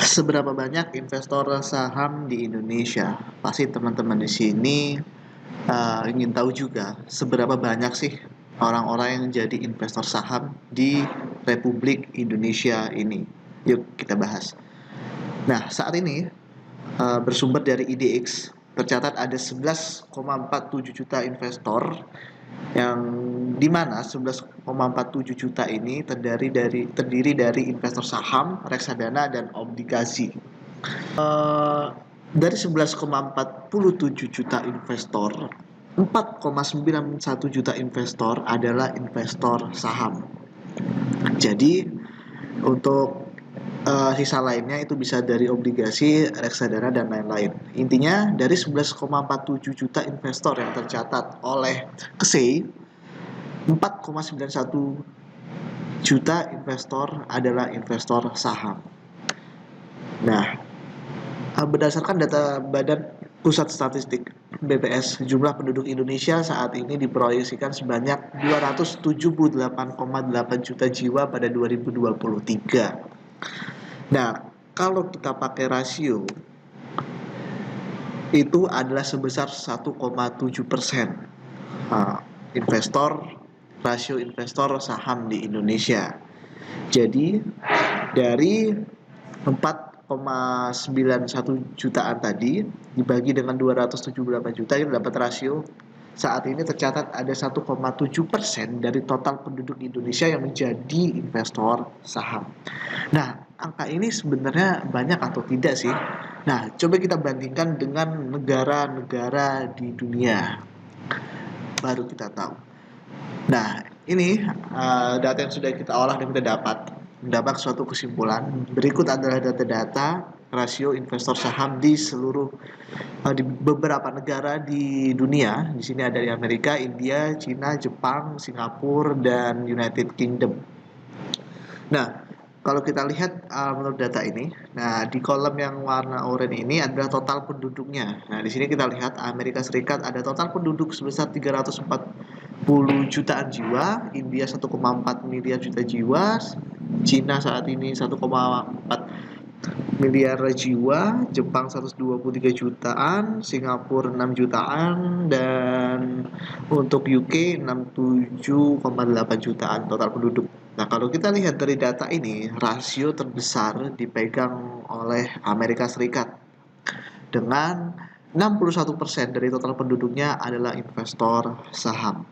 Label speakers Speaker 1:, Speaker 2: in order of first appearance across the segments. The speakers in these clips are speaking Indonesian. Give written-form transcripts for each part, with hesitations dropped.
Speaker 1: Seberapa banyak investor saham di Indonesia? Pasti teman-teman di sini ingin tahu juga seberapa banyak sih orang-orang yang jadi investor saham di Republik Indonesia ini. Yuk kita bahas. Nah, saat ini bersumber dari IDX tercatat ada 11,47 juta investor yang dimana 11,47 juta ini terdiri dari investor saham, reksadana, dan obligasi. Dari 11,47 juta investor, 4,91 juta investor adalah investor saham. Jadi untuk sisa lainnya itu bisa dari obligasi, reksadana, dan lain-lain. Intinya dari 11,47 juta investor yang tercatat oleh KSEI, 4,91 juta investor adalah investor saham. Nah, berdasarkan data Badan Pusat Statistik BPS, jumlah penduduk Indonesia saat ini diproyeksikan sebanyak 278,8 juta jiwa pada 2023. Nah, kalau kita pakai rasio, itu adalah sebesar 1,7% rasio investor saham di Indonesia. Jadi dari 4,91 jutaan tadi dibagi dengan 278 juta itu dapat rasio saat ini tercatat ada 1,7% dari total penduduk Indonesia yang menjadi investor saham. Nah, angka ini sebenarnya banyak atau tidak sih? Nah, coba kita bandingkan dengan negara-negara di dunia. Baru kita tahu. Nah, ini data yang sudah kita olah dan kita mendapat suatu kesimpulan. Berikut adalah data-data rasio investor saham di di beberapa negara di dunia. Di sini ada di Amerika, India, Cina, Jepang, Singapura, dan United Kingdom. Nah, kalau kita lihat menurut data ini, nah di kolom yang warna oranye ini adalah total penduduknya. Nah, di sini kita lihat Amerika Serikat ada total penduduk sebesar 340 jutaan jiwa, India 1,4 miliar juta jiwa, Cina saat ini 1,4 miliar jiwa, Jepang 123 jutaan, Singapura 6 jutaan, dan untuk UK 67,8 jutaan total penduduk. Nah, kalau kita lihat dari data ini, rasio terbesar dipegang oleh Amerika Serikat dengan 61% dari total penduduknya adalah investor saham.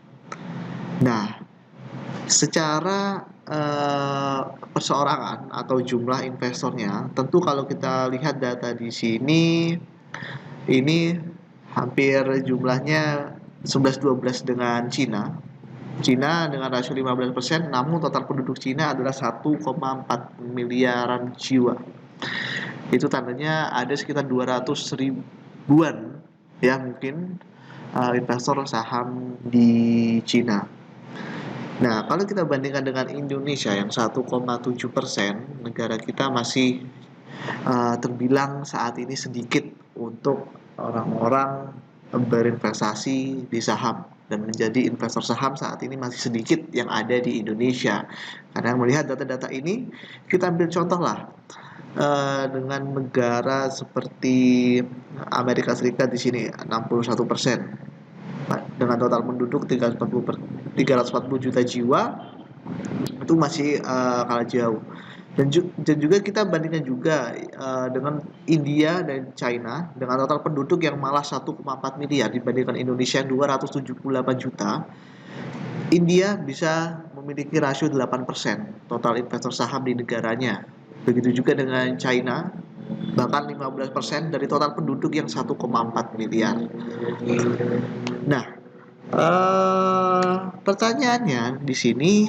Speaker 1: Nah, secara perseorangan atau jumlah investornya, tentu kalau kita lihat data di sini, ini hampir jumlahnya 11-12 dengan Cina. Cina dengan rasio 15%, namun total penduduk Cina adalah 1,4 miliaran jiwa. Itu tandanya ada sekitar 200 ribuan ya mungkin investor saham di Cina. Nah, kalau kita bandingkan dengan Indonesia yang 1,7%, negara kita masih terbilang saat ini sedikit untuk orang-orang berinvestasi di saham, dan menjadi investor saham saat ini masih sedikit yang ada di Indonesia. Karena melihat data-data ini, kita ambil contoh lah dengan negara seperti Amerika Serikat di sini 61%. Dengan total penduduk 340 juta jiwa, itu masih kalah jauh. Dan juga kita bandingkan juga dengan India dan China dengan total penduduk yang malah 1,4 miliar dibandingkan Indonesia yang 278 juta. India bisa memiliki rasio 8% total investor saham di negaranya. Begitu juga dengan China, bahkan 15% dari total penduduk yang 1,4 miliar. Nah, pertanyaannya di sini,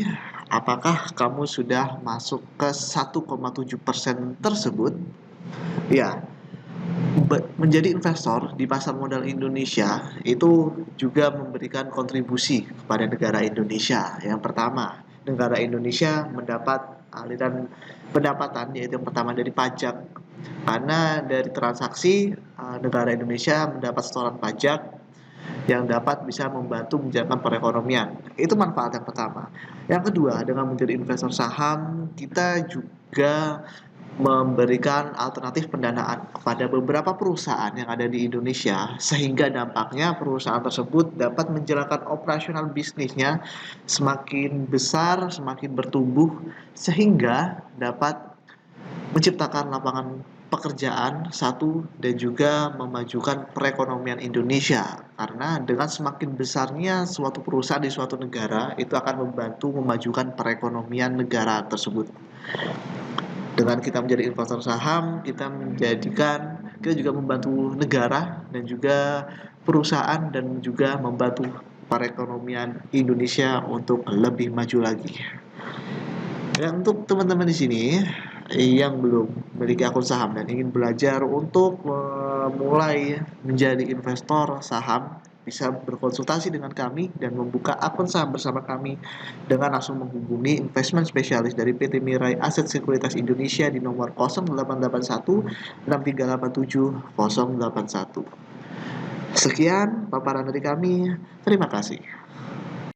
Speaker 1: apakah kamu sudah masuk ke 1,7% tersebut? Ya, menjadi investor di pasar modal Indonesia itu juga memberikan kontribusi kepada negara Indonesia. Yang pertama, negara Indonesia mendapat aliran pendapatan, yaitu yang pertama dari pajak. Karena dari transaksi, negara Indonesia mendapat setoran pajak yang dapat bisa membantu menjalankan perekonomian. Itu manfaat yang pertama. Yang kedua, dengan menjadi investor saham, kita juga memberikan alternatif pendanaan kepada beberapa perusahaan yang ada di Indonesia, sehingga dampaknya perusahaan tersebut dapat menjalankan operasional bisnisnya semakin besar, semakin bertumbuh, sehingga dapat menciptakan lapangan pekerjaan satu dan juga memajukan perekonomian Indonesia, karena dengan semakin besarnya suatu perusahaan di suatu negara itu akan membantu memajukan perekonomian negara tersebut. Dengan kita menjadi investor saham, kita juga membantu negara dan juga perusahaan dan juga membantu perekonomian Indonesia untuk lebih maju lagi. Dan untuk teman-teman di sini yang belum memiliki akun saham dan ingin belajar untuk memulai menjadi investor saham, bisa berkonsultasi dengan kami dan membuka akun saham bersama kami dengan langsung menghubungi investment spesialis dari PT Mirai Aset Sekuritas Indonesia di nomor 0881 6387 081. Sekian paparan dari kami. Terima kasih.